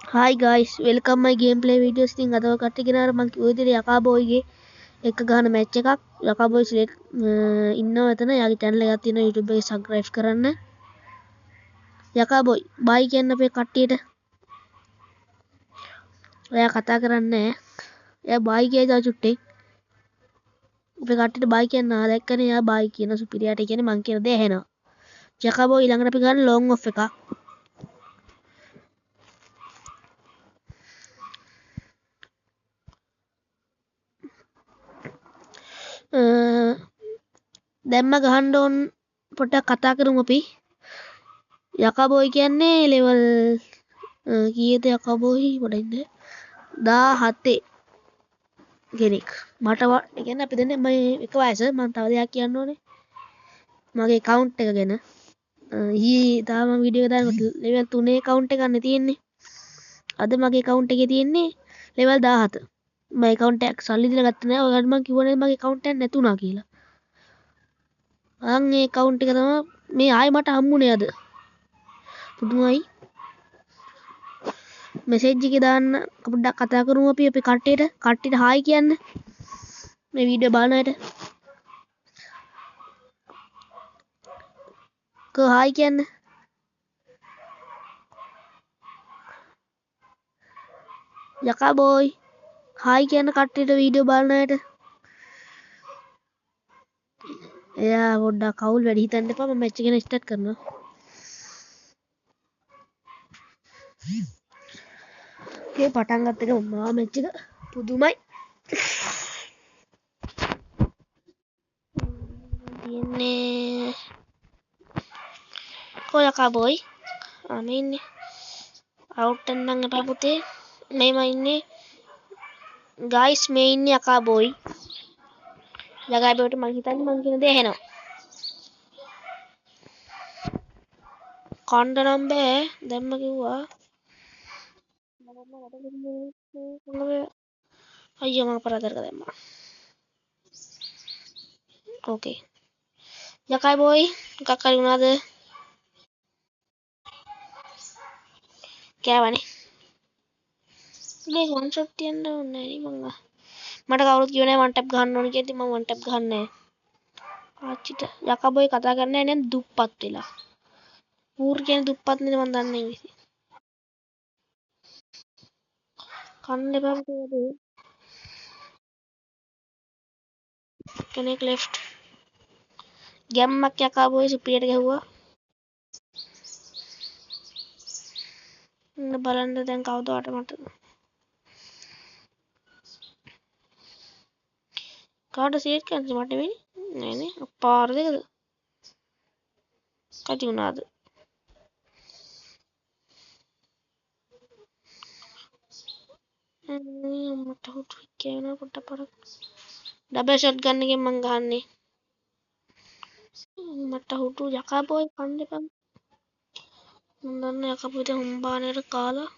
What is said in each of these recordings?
Hi guys, welcome my gameplay videos. ඉතින් අද කට්ටිය ගෙනාර මම කිව්ව විදිහට යකාබෝයිගේ එක ගහන මැච් එකක්. යකාබෝයි සිලෙක්ට් ඉන්නවා එතන. යාගේ channel එකක් තියෙනවා YouTube එකේ subscribe කරන්න. යකාබෝයි bye කියන්න අපේ කට්ටියට. එයා කතා කරන්නේ නැහැ. එයා bye කියයි තව චුට්ටෙක්. අපේ කට්ටියට bye කියන්න දැක්කනේ එයා bye කියන සුපිරියාට කියන්නේ මං කියන දේ ඇහෙනවා. යකාබෝයි ඊළඟට අපි ගන්න long off එකක්. දැම්ම ගහන්න ඕන පොඩ්ඩක් කතා කරමු අපි. යකාබෝයි කියන්නේ ලෙවල් කීයද යකාබෝයි පොඩ්ඩක් ඉන්න 17 කෙනෙක් මට ඒ කියන්නේ අපි දෙන්නේ මේ එක වයස මම තව දෙයක් කියන්න ඕනේ මගේ account එක ගැන ඊ තාම වීඩියෝ එක දානකොට ලෙවල් 3 account එකක් නේ තියෙන්නේ අද මගේ account එකේ තියෙන්නේ ලෙවල් 17 මම account එක සල්ලි දීලා ගත්තේ නෑ ඔයාලට මම කිව්වනේ මගේ account එකක් නැතුණා කියලා අන් ඒ account එක තමයි මේ ආයෙ මට හම්බුනේ අද පුදුමයි මෙසේජ් එකේ දාන්න පොඩ්ඩක් කතා කරමු අපි අපේ කට්ටියට හායි කියන්න මේ වීඩියෝ බලන අයට කෝ හායි කියන්න යකා බෝයි හායි කියන්න කට්ටියට වීඩියෝ බලන අයට එයා පොඩ්ඩක් කවුල් වැඩි හිතන්න එපා මම මැච් එක ගැන ස්ටාර්ට් කරනවා ඒ පටන් ගත්ත එක මම මැච් එක පුදුමයි තියෙන්නේ කො යකා බෝයි මේ ඉන්නේ අවුට් වෙන්න එපා පුතේ මේම ඉන්නේ ගයිස් මේ ඉන්නේ යකා බෝයි යකා බෝයිට මං හිතන්නේ මං කියන දේ ඇහෙනවා කණ්ඩ නම් බෑ දැම්ම කිව්වා අයියෝ මම අපරාධ කරලා දැම්මා ඕකේ යකා බෝයි මොකක් හරි වුණාද කෑවනේ මේ වන් ෂොට් තියන්න ඕනේ නේ මං මට කවුරුත් කිව්වේ නෑ වන් ටැප් ගහන්න ඕනේ කියලා ඉතින් මම වන් ටැප් ගහන්නේ නෑ ආච්චිට යකා බෝයි කතා කරන්නේ නෑ දුප්පත් වෙලා ඌර් කියන්නේ දුප්පත් නේ මන් දන්නේ ඉංග්‍රීසි කන්න එපා පුතේ කෙනෙක් ලෙෆ්ට් ගැම්මක් යකා බෝයි සුපිරියට ගැහුවා බලන්න දැන් කවුද මට කාට සීට් කරන්නේ මට වෙන්නේ නෑනේ පාර දෙකද කටි වුණාද මට හුටු කියන පොට්ට පරක් ඩබල් ෂොට් ගන්න එකෙන් මං ගහන්නේ මට හුටු යකා බෝයි කන්න එපා මම දන්න යකා බෝයි දැන් හුම්බානේට කාලා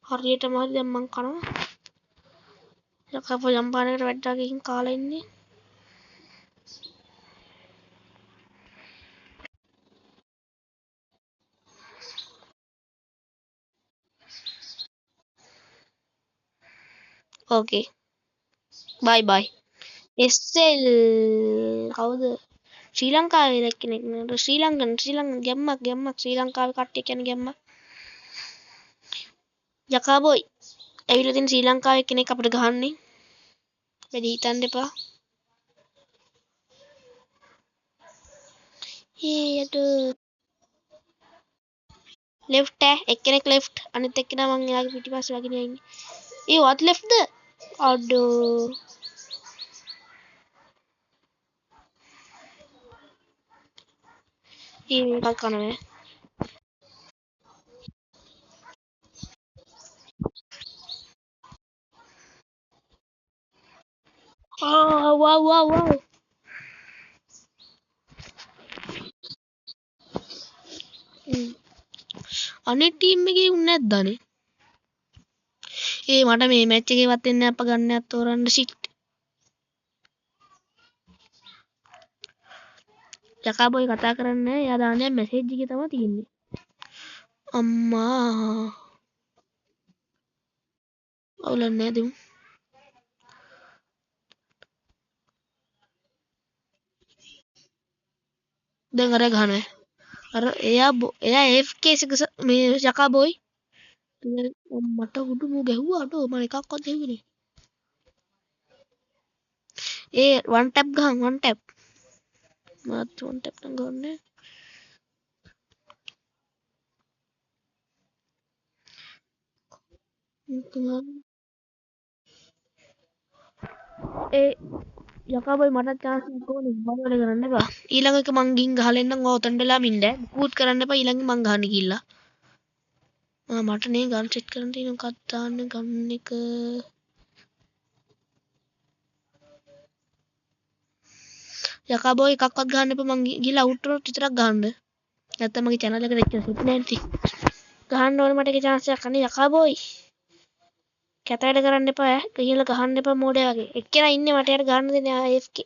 හරියටම හරි දැන් මං කනවා යකා බෝයි හම්බානේට වැඩලා ගිහින් කාලා ඉන්නේ ඕකේ බයි බයි එස්සෙල් කවුද ශ්‍රී ලංකාවේ කෙනෙක් නේද ශ්‍රී ලංකන් ගැම්මක් ශ්‍රී ලංකාවේ කට්ටිය කියන්නේ ගැම්මක් යකා බෝයි ඇවිල්ලා තියෙන ශ්‍රී ලංකාවේ කෙනෙක් අපිට ගහන්නේ වැඩි හිතන්න එපා යට ලෙෆ්ට් එක්කෙනෙක් ලෙෆ්ට් අනිත් එක්කෙනා මං එයාගේ පිටිපස්සේ වගේ ඉන්නේ ඒ what left ද අඩෝ මේකක් කනවේ වව් අනිත් ටීම් එකේ උන්නේ නැද්දානේ ඒ මට මේ මැච් එකේවත් එන්නේ අප ගන්නත් තෝරන්න ෂිට් යකා බෝයි කතා කරන්නේ එයා දාන්නේ මැසේජ් එකේ තමයි තියෙන්නේ අම්මා අවුලක් නෑ දෙමු. දැන් අර ගහනවා. අර එයා AFK මේ යකා බොයි. මට උඩු මු ගැහුවාට මම එකක්වත් දෙන්නේ නෑ. ඒ වන් ටැප් ගහන් වන් ටැප්. මාත් වන් ටැප් නම් ගන්නේ. ඒ යකා බොයි මට chance එකක් ඕනේ බලවල කරන්න එපා. ඊළඟ එක මං ගින් ගහලා එන්නම් ඔතෙන්ට වෙලා මින්ද. මුකුත් කරන්න එපා ඊළඟ මං ගහන්න ගිහිල්ලා. මට නේ ගන් සෙට් කරන්න තියෙන මොකක්ද දාන්න ගන්න එක. යකා බොයි එකක්වත් ගහන්න එපා මං ගිහිල්ලා අවුට් වුණොත් විතරක් ගහන්න. නැත්තම් මගේ channel එකට එච්චර සෙට් නෑ ඉතින්. ගහන්න ඕනේ මට එක chance එකක් අනේ යකා බොයි. කැත වැඩ කරන්න එපා ඈ. ගිහිල්ලා ගහන්න එපා මෝඩයා වගේ. එක්කෙනා ඉන්නේ මට යාර ගහන්න දෙන්නේ AFK.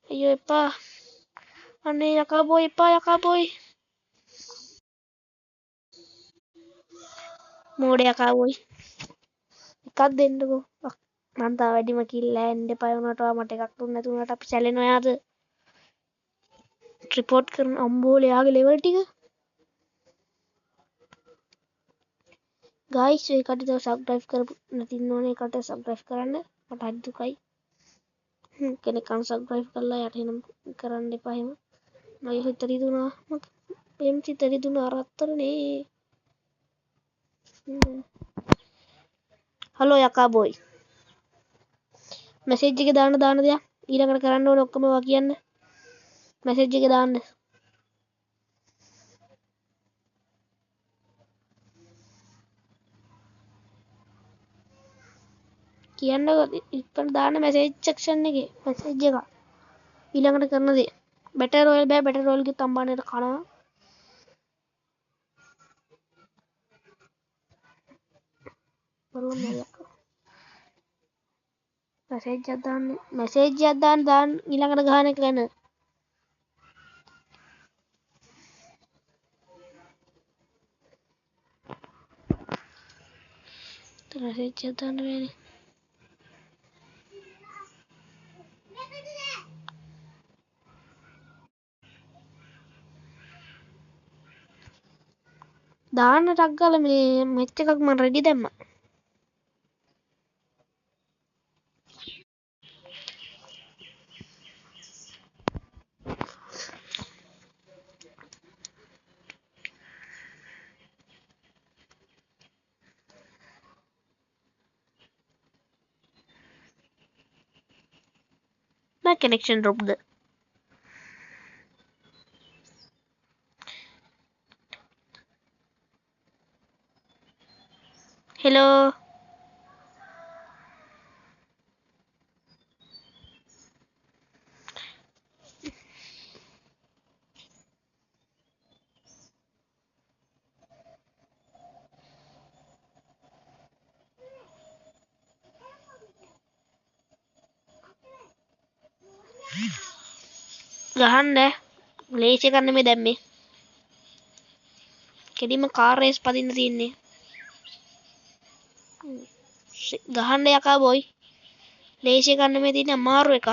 අයියෝ එපා. අනේ යකා බොයි එපා යකා බොයි. මෝඩයා යකා බොයි. එකක් දෙන්නකෝ. මං තා වැඩිම කිල් ලෑන්ඩ් එපා වුණාට මට එකක් දුන්න නැති වුණාට අපි සැලෙනවා යාද? රිපෝට් කරන අම්බෝලේ යාගේ ලෙවල් ටික. ගයිස් ඒ කටට සබ්ස්ක්‍රයිබ් කරපු නැති ඉන්නෝනේ ඒකට සබ්ස්ක්‍රයිබ් කරන්න. මට හරි දුකයි. කෙනෙක් අන්සබ්ස්ක්‍රයිබ් කරලා යට එනම් කරන්න එපා එහෙම. මගේ හිත රිදුනා. මම හිත රිදුනා රත්තරනේ. හලෝ යකා බොයි. මැසේජ් එක දාන්න දෙයක් ඊළඟට කරන්න ඕනේ ඔක්කොම වා කියන්න. මැසේජ් එක දාන්න. කියන්න ඉක්මනට දාන්න මැසේජ් සෙක්ෂන් එකේ මැසේජ් එක. ඊළඟට කරන දේ. බැටර් රොයල් බෑ බැටර් රොයල් ගේ තම්බානේට කනවා. බරුවන් නෑ. මැසේජ් එකක් දාන්න ඊළඟට ගහන එක ගැන. මැසේජ් එකක් දාන්න බෑනේ. දාන්න ටක් ගාලා මේ මෙච් එකක් මම රෙඩි දැම්මා. My connection dropped. Hello. ගහන්න ලේසි කරන්න මේ දැම්මේ. කෙලිම කාර් රේස් පදින්න තියෙන්නේ. ගහන්න යකා බොයි. ලේසි කරන්න මේ තියෙන අමාරු එකක්.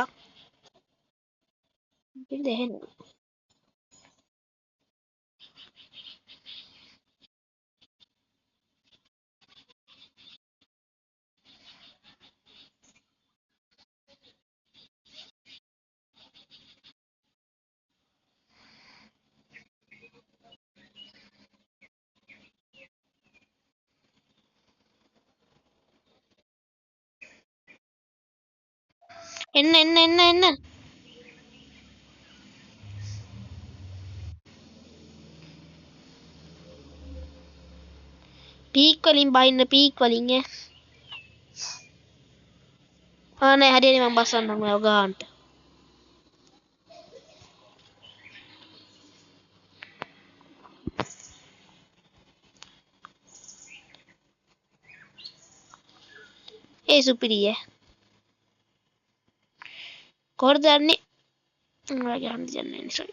ඉතින් දෙහෙන්න. එන්න. පීක් වලින් බයින්න පීක් වලින් ඈ. නෑ හරියනේ මම බස්සන්නම් ඔයාව ගාන්ට. ඒ සුපිරිය. කොහොමද යන්නේ? ඔයාගේ හන්ද යන්නේ නිසා.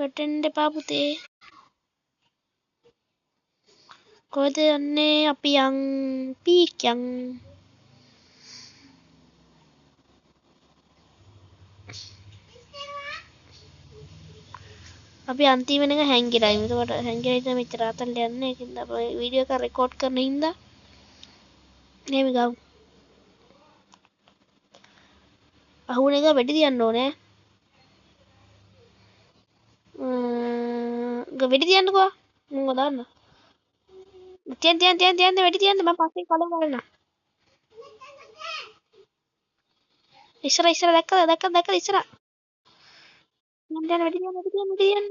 වැටෙන්න එපා පුතේ. කොහෙද යන්නේ අපි යන් පීක් යන්. අපි අන්තිම එක හැංගිලා. එතකොට හැංගිලා ඉතින් මෙච්චර අතල්ට යන්නේ. ඒකින්ද අපි වීඩියෝ එක රෙකෝඩ් කරන හින්දා එහෙම ගමු. අහුන එක වෙඩි තියන්න ඕනේ. වෙඩි තියන්නකෝ. මම දාන්න. තියන්න වෙඩි තියන්න. මම පස්සේ කලින් බලන්න. ඉස්සර දැක්කද ඉස්සර. යන්න වෙඩි තියන්න. වෙඩි තියන්න.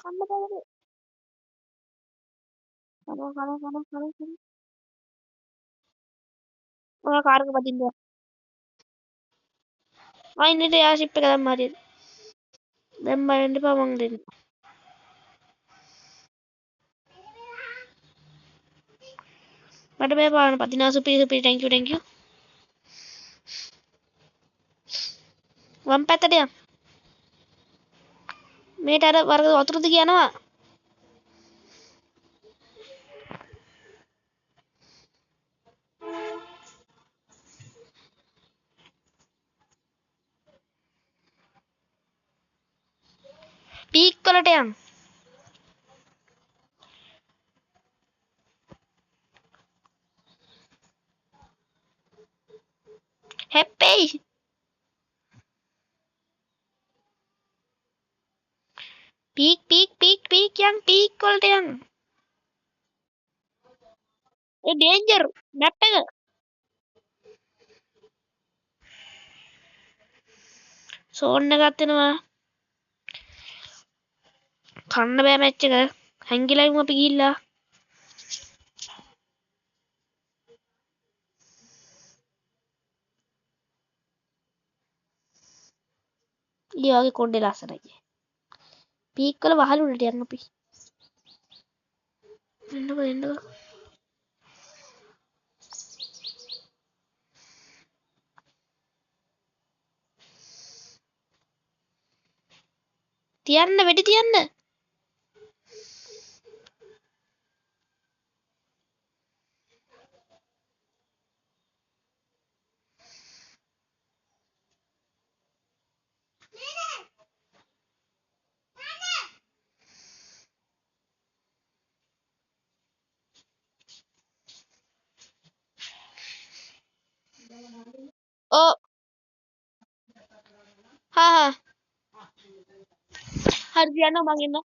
කන්න බෑ. කන. ඔයා කාර් එක පදින්න. ආයිනෙට යා ෂිප් එක දැම්ම හරියට. දැන් බලන්න එපා මං දෙන්න. මට බෑ පාන්න පදිනා සුපිරි thank you. වම් පැත්තට යන්න. මේට අර වර්ග වතුර දිග යනවා. පීක් වලට යන්න. හැප්පෙයි. පීක් යන් පීක් වලට යන්න. ඒ ඩේන්ජර් මැප් එක. සෝන් එකක් දෙනවා. කන්න බෑ මැච් එක. හැංගිලා ඉමු අපි ගිහිල්ලා. ඊයේ වගේ කොණ්ඩේ ලස්සනයි. පීක් වල වහල උඩට යන්න අපි. එන්නකෝ. තියන්න වෙඩි තියන්න. ඕ හා හරි තියන්න මං එන්න.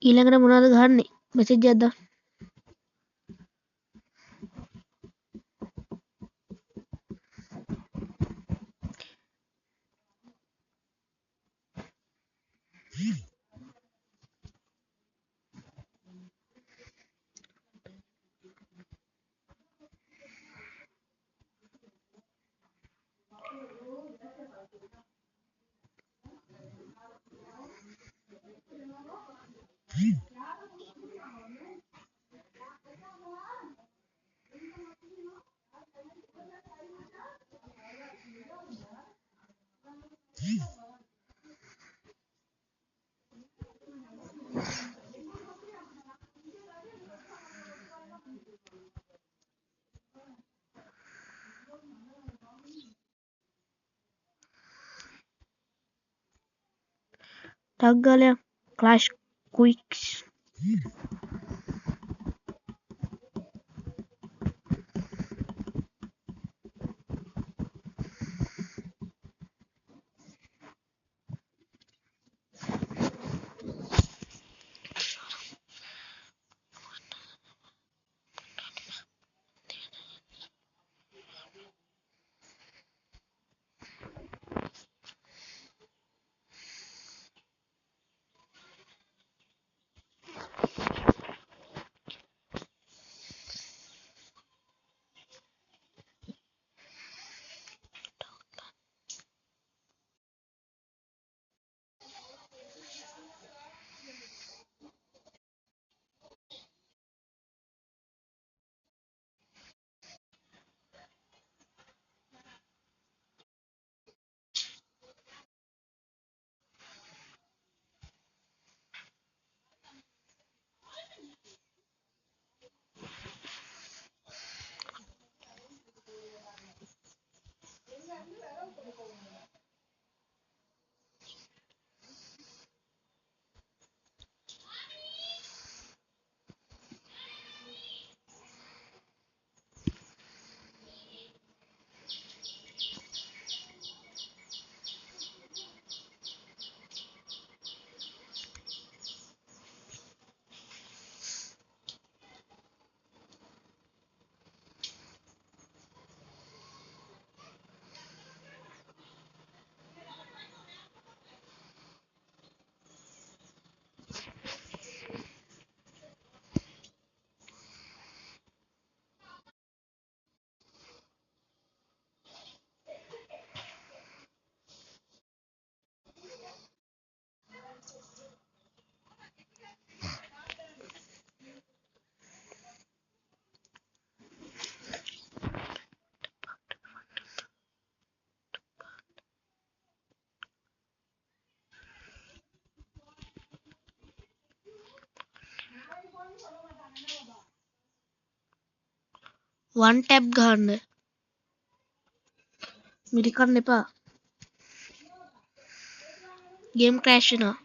ඊළඟට මොනවද ගහන්නේ? මෙසේජ් එකක් දාන්න. ටක් ගාලා ක්ලෑෂ් ක්වික්ස්. වන් ටැප් ගහන්න. මිරිකන්න එපා. ගේම් ක්‍රෑෂ් වෙනවා.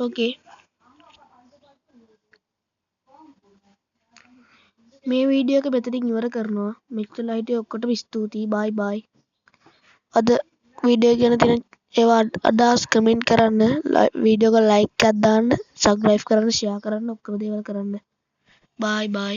ඕකේ. මේ වීඩියෝ එක මෙතනින් ඉවර කරනවා. මෙච්චර හිටිය ඔක්කොටම ස්තුතියි. බයි බයි. අද වීඩියෝ ගැන තියෙන ඒවා අදහස් කමෙන්ට් කරන්න. වීඩියෝ එක ලයික් එකක් දාන්න. සබ්ස්ක්‍රයිබ් කරන්න, ෂෙයා කරන්න, ඔක්කොම දේවල් කරන්න. බයි බයි.